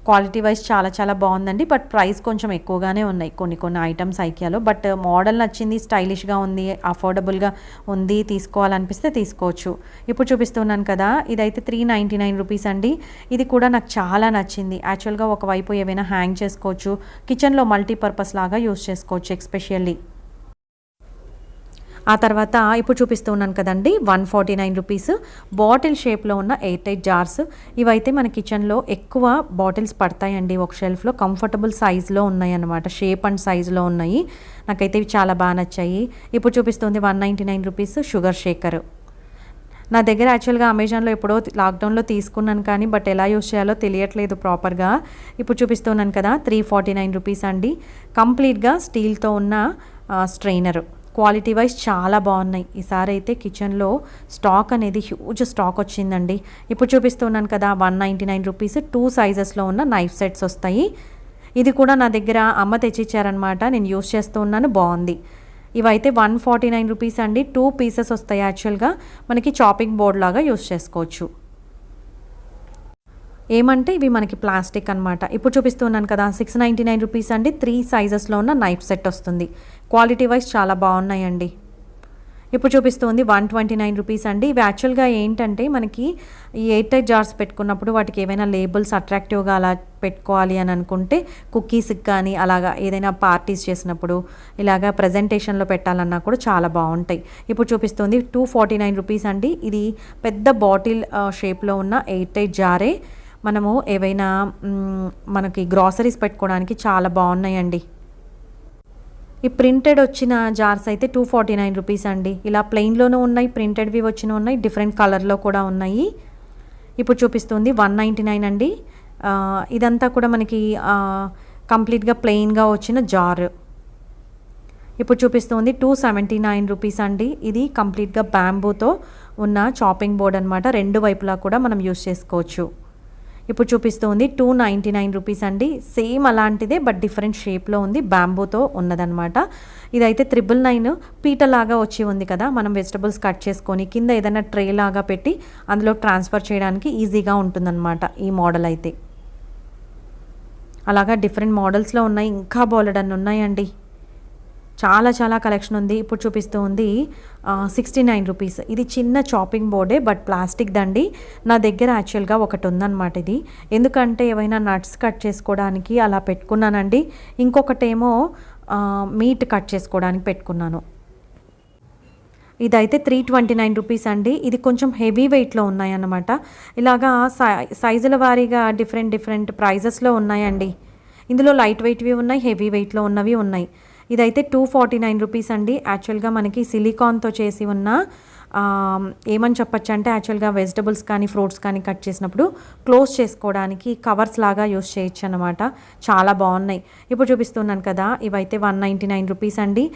క్వాలిటీ వైజ్ చాలా చాలా బాగుందండి. బట్ ప్రైస్ కొంచెం ఎక్కువగానే ఉన్నాయి కొన్ని ఐటమ్స్ ఐకియాలో. బట్ మోడల్ నచ్చింది, స్టైలిష్గా ఉంది, అఫోర్డబుల్గా ఉంది, తీసుకోవాలనిపిస్తే తీసుకోవచ్చు. ఇప్పుడు చూపిస్తున్నాను కదా, ఇదైతే 399 రూపీస్ అండి. ఇది కూడా నాకు చాలా నచ్చింది. యాక్చువల్గా ఒకవైపు ఏవైనా హ్యాంగ్ చేసుకోవచ్చు, కిచెన్లో మల్టీపర్పస్ లాగా యూస్ చేసుకోవచ్చు ఎస్పెషల్లీ. ఆ తర్వాత ఇప్పుడు చూపిస్తూ ఉన్నాను కదండి, 149 రూపీస్ బాటిల్ షేప్లో ఉన్న ఎయిర్ టైట్ జార్స్. ఇవైతే మన కిచెన్లో ఎక్కువ బాటిల్స్ పడతాయండి. ఒక షెల్ఫ్లో కంఫర్టబుల్ సైజులో ఉన్నాయి అన్నమాట, షేప్ అండ్ సైజులో ఉన్నాయి. నాకైతే ఇవి చాలా బాగా నచ్చాయి. ఇప్పుడు చూపిస్తుంది 199 రూపీస్ షుగర్ షేకర్. నా దగ్గర యాక్చువల్గా అమెజాన్లో ఎప్పుడో లాక్డౌన్లో తీసుకున్నాను కానీ బట్ ఎలా యూస్ చేయాలో తెలియట్లేదు ప్రాపర్గా. ఇప్పుడు చూపిస్తున్నాను కదా, 349 రూపీస్ అండి. కంప్లీట్గా స్టీల్తో ఉన్న స్ట్రెయినర్. క్వాలిటీ వైజ్ చాలా బాగున్నాయి. ఈసారి అయితే కిచెన్లో స్టాక్ అనేది హ్యూజ్ స్టాక్ వచ్చిందండి. ఇప్పుడు చూపిస్తున్నాను కదా 199 రూపీస్ 2 సైజెస్లో ఉన్న నైఫ్ సెట్స్ వస్తాయి. ఇది కూడా నా దగ్గర అమ్మ తెచ్చిచ్చారనమాట, నేను యూస్ చేస్తూ ఉన్నాను, బాగుంది. ఇవైతే 149 రూపీస్ అండి. 2 పీసెస్ వస్తాయి. యాక్చువల్గా మనకి చాపింగ్ బోర్డ్ లాగా యూస్ చేసుకోవచ్చు. ఏమంటే ఇవి మనకి ప్లాస్టిక్ అనమాట. ఇప్పుడు చూపిస్తున్నాను కదా 699 రూపీస్ అండి. 3 సైజెస్లో ఉన్న నైఫ్ సెట్ వస్తుంది. క్వాలిటీ వైజ్ చాలా బాగున్నాయండి. ఇప్పుడు చూపిస్తుంది 129 రూపీస్ అండి. ఇవి యాక్చువల్గా ఏంటంటే మనకి ఈ ఎయిర్ టైట్ జార్స్ పెట్టుకున్నప్పుడు వాటికి ఏమైనా లేబుల్స్ అట్రాక్టివ్గా అలా పెట్టుకోవాలి అని అనుకుంటే, కుక్కీస్కి కానీ అలాగా ఏదైనా పార్టీస్ చేసినప్పుడు ఇలాగా ప్రజెంటేషన్లో పెట్టాలన్నా కూడా చాలా బాగుంటాయి. ఇప్పుడు చూపిస్తుంది 249 రూపీస్ అండి. ఇది పెద్ద బాటిల్ షేప్లో ఉన్న ఎయిర్ టైట్ జారే. మనము ఏవైనా మనకి గ్రాసరీస్ పెట్టుకోవడానికి చాలా బాగున్నాయండి. ఈ ప్రింటెడ్ వచ్చిన జార్స్ అయితే 249 రూపీస్ అండి. ఇలా ప్లెయిన్లోనూ ఉన్నాయి, ప్రింటెడ్వి వచ్చిన ఉన్నాయి, డిఫరెంట్ కలర్లో కూడా ఉన్నాయి. ఇప్పుడు చూపిస్తుంది 199 అండి. ఇదంతా కూడా మనకి కంప్లీట్గా ప్లెయిన్గా వచ్చిన జార్. ఇప్పుడు చూపిస్తుంది 279 రూపీస్ అండి. ఇది కంప్లీట్గా బ్యాంబూతో ఉన్న చాపింగ్ బోర్డ్ అనమాట. రెండు వైపులా కూడా మనం యూస్ చేసుకోవచ్చు. ఇప్పుడు చూపిస్తుంది 299 రూపీస్ అండి. సేమ్ అలాంటిదే బట్ డిఫరెంట్ షేప్లో ఉంది, బ్యాంబూతో ఉన్నదనమాట. ఇదైతే 999 పీటలాగా వచ్చి ఉంది కదా, మనం వెజిటబుల్స్ కట్ చేసుకొని కింద ఏదైనా ట్రే లాగా పెట్టి అందులో ట్రాన్స్ఫర్ చేయడానికి ఈజీగా ఉంటుందన్నమాట ఈ మోడల్ అయితే. అలాగా డిఫరెంట్ మోడల్స్లో ఉన్నాయి, ఇంకా బోలెడన్ని ఉన్నాయండి. చాలా చాలా కలెక్షన్ ఉంది. ఇప్పుడు చూపిస్తూ ఉంది 69 రూపీస్. ఇది చిన్న చాపింగ్ బోర్డే బట్ ప్లాస్టిక్ దండి. నా దగ్గర యాక్చువల్గా ఒకటి ఉందన్నమాట ఇది. ఎందుకంటే ఏవైనా నట్స్ కట్ చేసుకోవడానికి అలా పెట్టుకున్నానండి. ఇంకొకటేమో మీట్ కట్ చేసుకోవడానికి పెట్టుకున్నాను. ఇదైతే 329 రూపీస్ అండి. ఇది కొంచెం హెవీ వెయిట్లో ఉన్నాయన్నమాట. ఇలాగా సైజుల వారీగా డిఫరెంట్ ప్రైజెస్లో ఉన్నాయండి. ఇందులో లైట్ వెయిట్వి ఉన్నాయి, హెవీ వెయిట్లో ఉన్నవి ఉన్నాయి. ఇదైతే 249 రూపీస్ అండి. యాక్చువల్గా మనకి సిలికాన్తో చేసి ఉన్న ఏమని చెప్పచ్చు అంటే, యాక్చువల్గా వెజిటబుల్స్ కానీ ఫ్రూట్స్ కానీ కట్ చేసినప్పుడు క్లోజ్ చేసుకోవడానికి కవర్స్ లాగా యూస్ చేయొచ్చు అనమాట. చాలా బాగున్నాయి. ఇప్పుడు చూపిస్తున్నాను కదా, ఇవైతే 199 రూపీస్ అండి.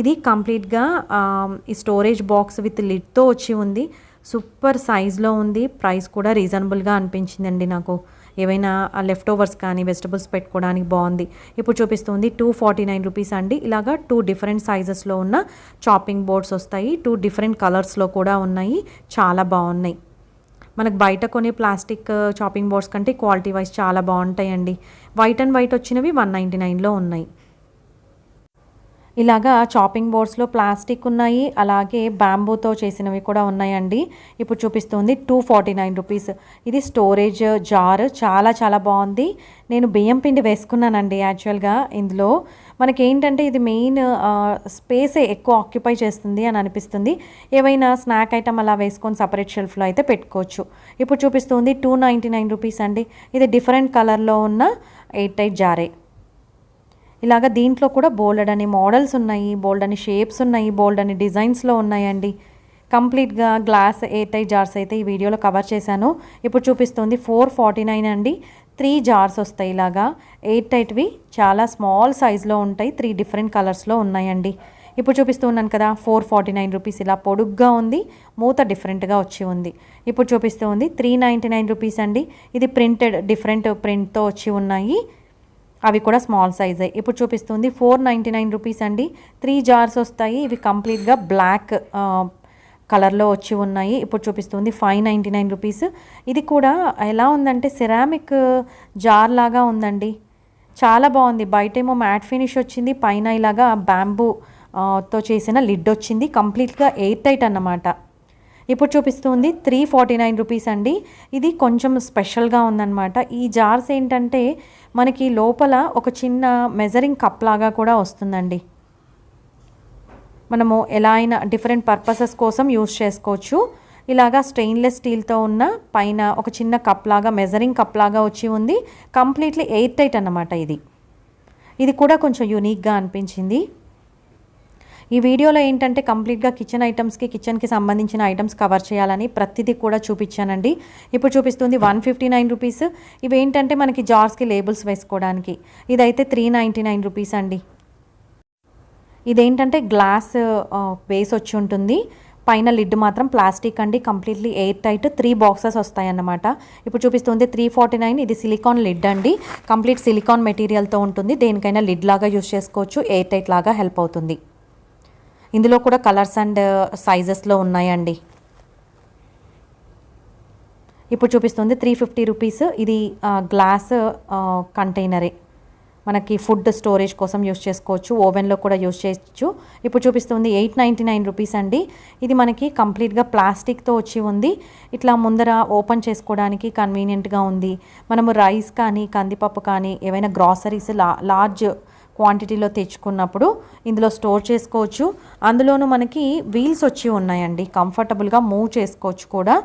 ఇది కంప్లీట్గా ఈ స్టోరేజ్ బాక్స్ విత్ లిడ్తో వచ్చి ఉంది. సూపర్ సైజ్లో ఉంది. ప్రైస్ కూడా రీజనబుల్గా అనిపించిందండి నాకు. ఏవైనా లెఫ్ట్ ఓవర్స్ కానీ వెజిటబుల్స్ పెట్టుకోవడానికి బాగుంది. ఇప్పుడు చూపిస్తుంది 249 రూపీస్ అండి. ఇలాగా 2 డిఫరెంట్ సైజెస్లో ఉన్న చాపింగ్ బోర్డ్స్ వస్తాయి. 2 డిఫరెంట్ కలర్స్లో కూడా ఉన్నాయి. చాలా బాగున్నాయి. మనకు బయట కొనే ప్లాస్టిక్ చాపింగ్ బోర్డ్స్ కంటే క్వాలిటీ వైజ్ చాలా బాగుంటాయండి. వైట్ అండ్ వైట్ వచ్చినవి 199లో ఉన్నాయి. ఇలాగా చాపింగ్ బోర్డ్స్లో ప్లాస్టిక్ ఉన్నాయి, అలాగే బ్యాంబూతో చేసినవి కూడా ఉన్నాయండి. ఇప్పుడు చూపిస్తుంది 249 రూపీస్. ఇది స్టోరేజ్ జార్. చాలా చాలా బాగుంది. నేను బియ్యం పిండి వేసుకున్నానండి. యాక్చువల్గా ఇందులో మనకి ఏంటంటే ఇది మెయిన్ స్పేసే ఎక్కువ ఆక్యుపై చేస్తుంది అని అనిపిస్తుంది. ఏవైనా స్నాక్ ఐటమ్ అలా వేసుకొని సపరేట్ షెల్ఫ్లో అయితే పెట్టుకోవచ్చు. ఇప్పుడు చూపిస్తుంది 299 రూపీస్ అండి. ఇది డిఫరెంట్ కలర్లో ఉన్న ఎయిర్ టైట్ జారే. ఇలాగ దీంట్లో కూడా బోల్డ్ అని మోడల్స్ ఉన్నాయి, బోల్డ్ అని షేప్స్ ఉన్నాయి, బోల్డ్ అని డిజైన్స్లో ఉన్నాయండి. కంప్లీట్గా గ్లాస్ ఎయిర్ టైట్ జార్స్ అయితే ఈ వీడియోలో కవర్ చేశాను. ఇప్పుడు చూపిస్తుంది 449 అండి. 3 జార్స్ వస్తాయి. ఇలాగా ఎయిర్ టైట్వి చాలా స్మాల్ సైజ్లో ఉంటాయి. 3 డిఫరెంట్ కలర్స్లో ఉన్నాయండి. ఇప్పుడు చూపిస్తున్నాను కదా 449 రూపీస్. ఇలా పొడుగ్గా ఉంది, మూత డిఫరెంట్గా వచ్చి ఉంది. ఇప్పుడు చూపిస్తూ ఉంది 399 రూపీస్ అండి. ఇది ప్రింటెడ్, డిఫరెంట్ ప్రింట్తో వచ్చి ఉన్నాయి. అవి కూడా స్మాల్ సైజే. ఇప్పుడు చూపిస్తుంది 499 రూపీస్ అండి. 3 జార్స్ వస్తాయి. ఇవి కంప్లీట్గా బ్లాక్ కలర్లో వచ్చి ఉన్నాయి. ఇప్పుడు చూపిస్తుంది 599 రూపీస్. ఇది కూడా ఎలా ఉందంటే సిరామిక్ జార్ లాగా ఉందండి. చాలా బాగుంది. బయటేమో మ్యాట్ ఫినిష్ వచ్చింది, పైన ఇలాగా బ్యాంబూ తో చేసిన లిడ్ వచ్చింది. కంప్లీట్గా ఎయిర్ టైట్ అన్నమాట. ఇప్పుడు చూపిస్తుంది 349 రూపీస్ అండి. ఇది కొంచెం స్పెషల్గా ఉందన్నమాట. ఈ జార్స్ ఏంటంటే మనకి లోపల ఒక చిన్న మెజరింగ్ కప్ లాగా కూడా వస్తుందండి. మనము ఎలా అయినా డిఫరెంట్ పర్పసెస్ కోసం యూస్ చేసుకోవచ్చు. ఇలాగా స్టెయిన్లెస్ స్టీల్తో ఉన్న పైన ఒక చిన్న కప్ లాగా, మెజరింగ్ కప్ లాగా వచ్చి ఉంది. కంప్లీట్లీ ఎయిర్ టైట్ అన్నమాట. ఇది కూడా కొంచెం యూనిక్గా అనిపించింది. ఈ వీడియోలో ఏంటంటే కంప్లీట్గా కిచెన్ ఐటమ్స్కి, కిచెన్కి సంబంధించిన ఐటమ్స్ కవర్ చేయాలని ప్రతిదీ కూడా చూపించానండి. ఇప్పుడు చూపిస్తుంది 159 రూపీస్. ఇవేంటంటే మనకి జార్స్కి లేబుల్స్ వేసుకోవడానికి. ఇదైతే 399 రూపీస్ అండి. ఇదేంటంటే గ్లాస్ బేస్ వచ్చి ఉంటుంది, పైన లిడ్ మాత్రం ప్లాస్టిక్ అండి, కంప్లీట్లీ ఎయిర్ టైట్ 3 బాక్సెస్ వస్తాయన్నమాట. ఇప్పుడు చూపిస్తుంది 349. ఇది సిలికాన్ లిడ్ అండి, కంప్లీట్ సిలికాన్ మెటీరియల్తో ఉంటుంది. దేనికైనా లిడ్ లాగా యూస్ చేసుకోవచ్చు, ఎయిర్ టైట్ లాగా హెల్ప్ అవుతుంది. ఇందులో కూడా కలర్స్ అండ్ సైజెస్లో ఉన్నాయండి. ఇప్పుడు చూపిస్తుంది 350 రూపీస్. ఇది గ్లాస్ కంటైనరే, మనకి ఫుడ్ స్టోరేజ్ కోసం యూస్ చేసుకోవచ్చు, ఓవెన్లో కూడా యూస్ చేయొచ్చు. ఇప్పుడు చూపిస్తుంది 899 రూపీస్ అండి. ఇది మనకి కంప్లీట్గా ప్లాస్టిక్తో వచ్చి ఉంది. ఇట్లా ముందర ఓపెన్ చేసుకోవడానికి కన్వీనియంట్గా ఉంది. మనము రైస్ కానీ కందిపప్పు కానీ ఏవైనా గ్రాసరీస్ లార్జ్ క్వాంటిటీలో తెచ్చుకున్నప్పుడు ఇందులో స్టోర్ చేసుకోవచ్చు. అందులోనూ మనకి వీల్స్ వచ్చి ఉన్నాయండి, కంఫర్టబుల్గా మూవ్ చేసుకోవచ్చు కూడా.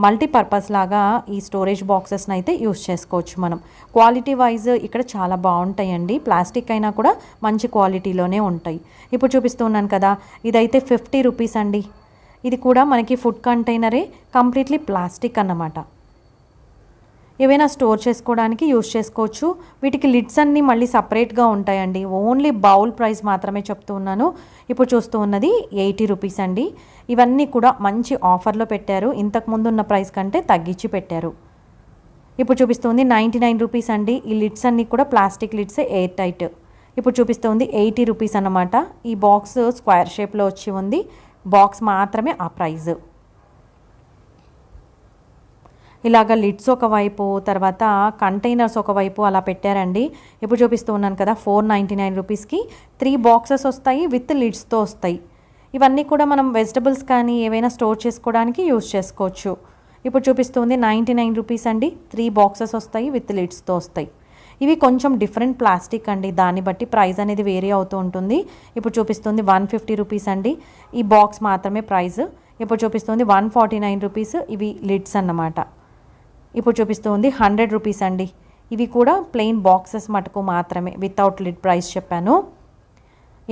మల్టీపర్పస్ లాగా ఈ స్టోరేజ్ బాక్సెస్ని అయితే యూస్ చేసుకోవచ్చు మనం. క్వాలిటీ వైజ్ ఇక్కడ చాలా బాగుంటాయండి, ప్లాస్టిక్ అయినా కూడా మంచి క్వాలిటీలోనే ఉంటాయి. ఇప్పుడు చూపిస్తున్నాను కదా, ఇదైతే 50 రూపీస్ అండి. ఇది కూడా మనకి ఫుడ్ కంటైనరే, కంప్లీట్లీ ప్లాస్టిక్ అన్నమాట. ఏవైనా స్టోర్ చేసుకోవడానికి యూస్ చేసుకోవచ్చు. వీటికి లిడ్స్ అన్నీ మళ్ళీ సపరేట్గా ఉంటాయండి. ఓన్లీ బౌల్ ప్రైస్ మాత్రమే చెప్తూ ఉన్నాను. ఇప్పుడు చూస్తూ ఉన్నది 80 రూపీస్ అండి. ఇవన్నీ కూడా మంచి ఆఫర్లో పెట్టారు, ఇంతకుముందు ఉన్న ప్రైస్ కంటే తగ్గించి పెట్టారు. ఇప్పుడు చూపిస్తుంది 99 రూపీస్ అండి. ఈ లిడ్స్ అన్నీ కూడా ప్లాస్టిక్ లిడ్సే, ఎయిర్ టైట్. ఇప్పుడు చూపిస్తుంది 80 రూపీస్ అన్నమాట. ఈ బాక్స్ స్క్వేర్ షేప్లో వచ్చి ఉంది, బాక్స్ మాత్రమే ఆ ప్రైజ్. ఇలాగ లిడ్స్ ఒకవైపు, తర్వాత కంటైనర్స్ ఒకవైపు అలా పెట్టారండి. ఇప్పుడు చూపిస్తూ ఉన్నాను కదా, 499 రూపీస్కి 3 బాక్సెస్ వస్తాయి, విత్ లిడ్స్తో వస్తాయి. ఇవన్నీ కూడా మనం వెజిటబుల్స్ కానీ ఏవైనా స్టోర్ చేసుకోవడానికి యూస్ చేసుకోవచ్చు. ఇప్పుడు చూపిస్తుంది 99 రూపీస్ అండి. 3 బాక్సెస్ వస్తాయి, విత్ లిడ్స్తో వస్తాయి. ఇవి కొంచెం డిఫరెంట్ ప్లాస్టిక్ అండి, దాన్ని బట్టి ప్రైస్ అనేది వేరీ అవుతూ ఉంటుంది. ఇప్పుడు చూపిస్తుంది 150 రూపీస్ అండి. ఈ బాక్స్ మాత్రమే ప్రైస్. ఇప్పుడు చూపిస్తుంది 149 రూపీస్. ఇవి లిడ్స్ అన్నమాట. ఇప్పుడు చూపిస్తుంది 100 రూపీస్ అండి. ఇవి కూడా ప్లెయిన్ బాక్సెస్ మటుకు మాత్రమే, వితౌట్ లిడ్ ప్రైస్ చెప్పాను.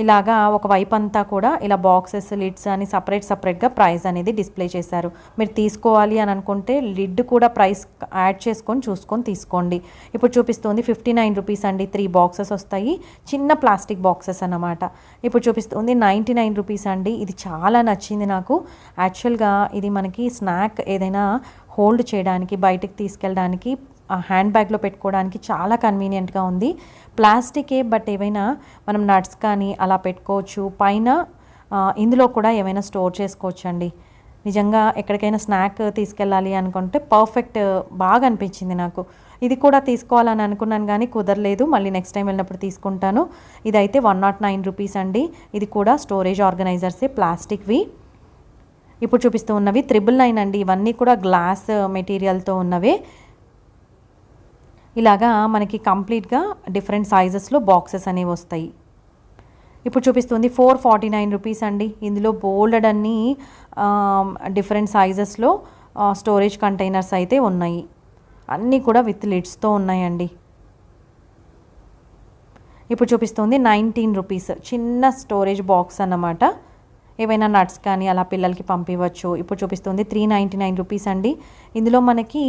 ఇలాగా ఒక వైపు అంతా కూడా ఇలా బాక్సెస్, లిడ్స్ అని సపరేట్గా ప్రైస్ అనేది డిస్ప్లే చేశారు. మీరు తీసుకోవాలి అని అనుకుంటే లిడ్ కూడా ప్రైస్ యాడ్ చేసుకొని చూసుకొని తీసుకోండి. ఇప్పుడు చూపిస్తుంది 59 రూపీస్ అండి. 3 బాక్సెస్ వస్తాయి, చిన్న ప్లాస్టిక్ బాక్సెస్ అన్నమాట. ఇప్పుడు చూపిస్తుంది 99 రూపీస్ అండి. ఇది చాలా నచ్చింది నాకు. యాక్చువల్గా ఇది మనకి స్నాక్ ఏదైనా హోల్డ్ చేయడానికి, బయటికి తీసుకెళ్ళడానికి, హ్యాండ్ బ్యాగ్లో పెట్టుకోవడానికి చాలా కన్వీనియంట్గా ఉంది. ప్లాస్టికే, బట్ ఏవైనా మనం నట్స్ కానీ అలా పెట్టుకోవచ్చు. పైన ఇందులో కూడా ఏమైనా స్టోర్ చేసుకోవచ్చు అండి. నిజంగా ఎక్కడికైనా స్నాక్ తీసుకెళ్ళాలి అనుకుంటే పర్ఫెక్ట్, బాగా అనిపించింది నాకు. ఇది కూడా తీసుకోవాలని అనుకున్నాను కానీ కుదరలేదు, మళ్ళీ నెక్స్ట్ టైం వెళ్ళినప్పుడు తీసుకుంటాను. ఇదైతే 109 రూపీస్ అండి. ఇది కూడా స్టోరేజ్ ఆర్గనైజర్సే, ప్లాస్టిక్వి. ఇప్పుడు చూపిస్తూ ఉన్నవి 999 అండి. ఇవన్నీ కూడా గ్లాస్ మెటీరియల్తో ఉన్నవే. ఇలాగా మనకి కంప్లీట్గా డిఫరెంట్ సైజెస్లో బాక్సెస్ అనేవి వస్తాయి. ఇప్పుడు చూపిస్తుంది 449 రూపీస్ అండి. ఇందులో బోల్డ్ అన్ని డిఫరెంట్ సైజెస్లో స్టోరేజ్ కంటైనర్స్ అయితే ఉన్నాయి. అన్నీ కూడా విత్ లిడ్స్తో ఉన్నాయండి. ఇప్పుడు చూపిస్తుంది 19 రూపీస్, చిన్న స్టోరేజ్ బాక్స్ అన్నమాట. ఏవైనా నట్స్ కానీ అలా పిల్లలకి పంపించవచ్చు. ఇప్పుడు చూపిస్తుంది 399 రూపీస్ అండి. ఇందులో మనకి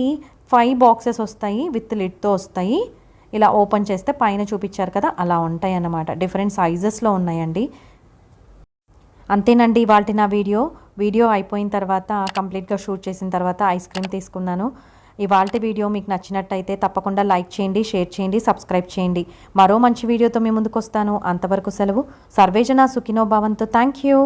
5 బాక్సెస్ వస్తాయి, విత్ లిడ్తో వస్తాయి. ఇలా ఓపెన్ చేస్తే పైన చూపించారు కదా, అలా ఉంటాయి అన్నమాట. డిఫరెంట్ సైజెస్లో ఉన్నాయండి. అంతేనండి ఇవాల్టి నా వీడియో అయిపోయిన తర్వాత, కంప్లీట్గా షూట్ చేసిన తర్వాత ఐస్ క్రీమ్ తీసుకున్నాను. ఇవాల్టి వీడియో మీకు నచ్చినట్టయితే తప్పకుండా లైక్ చేయండి, షేర్ చేయండి, సబ్స్క్రైబ్ చేయండి. మరో మంచి వీడియోతో మీ ముందుకు వస్తాను. అంతవరకు సెలవు. సర్వేజన సుఖినో భవంతు. Thank you.